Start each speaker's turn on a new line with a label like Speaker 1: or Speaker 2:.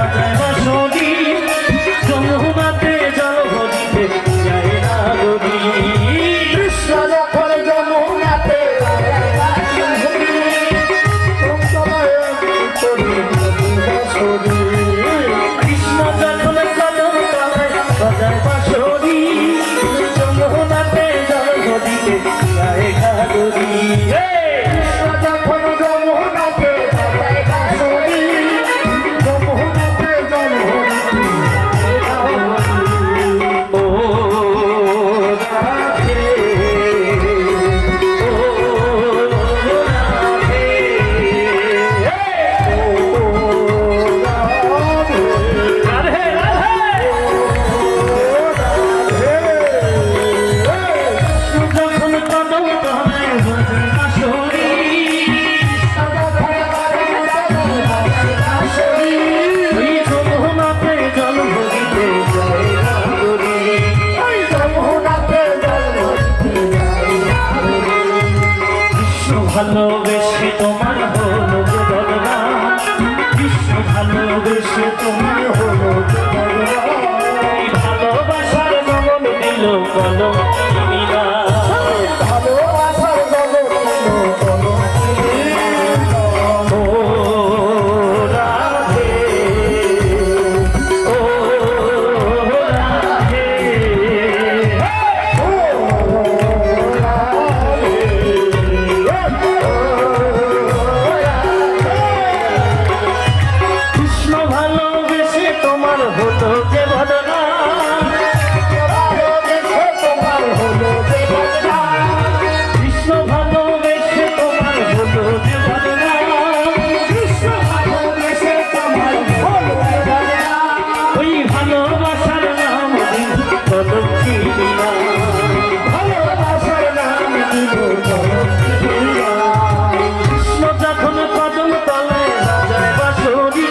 Speaker 1: বাজায় বাঁশরি যমুনাতে জল ভরিতে যায় না গরি
Speaker 2: কৃষ্ণ যখন যমুনাতে
Speaker 1: কৃষ্ণ যখন কদম তলায় বাজায় বাঁশরি যমুনাতে জল ভরিতে যায় না গরি
Speaker 2: কৃষ্ণ যখন যমুনাতে যমুনাতে জল
Speaker 1: ও রাধে ও রাধে রাধে যখন কদম তলায় বাজায় বাঁশরি ওই যমুনাতে জল ভরিতে যায় না গরি কৃষ্ণ ভালোবেসে তোমার হলো বদলা কৃষ্ণ ভালোবেসে তোমার হলো এই ভালোবাসার মন দিল কলম কিনিরা ও রাধে ও রাধে কৃষ্ণ ভালোবেসে তোমার হলো যে ঘটনা কৃষ্ণ ভালোবেসে তোমার হলো যে ঘটনা ওই ভালোবাসার নাম কদম কিনিরা কৃষ্ণ যখন কদম তলায় বাজায় বাঁশরি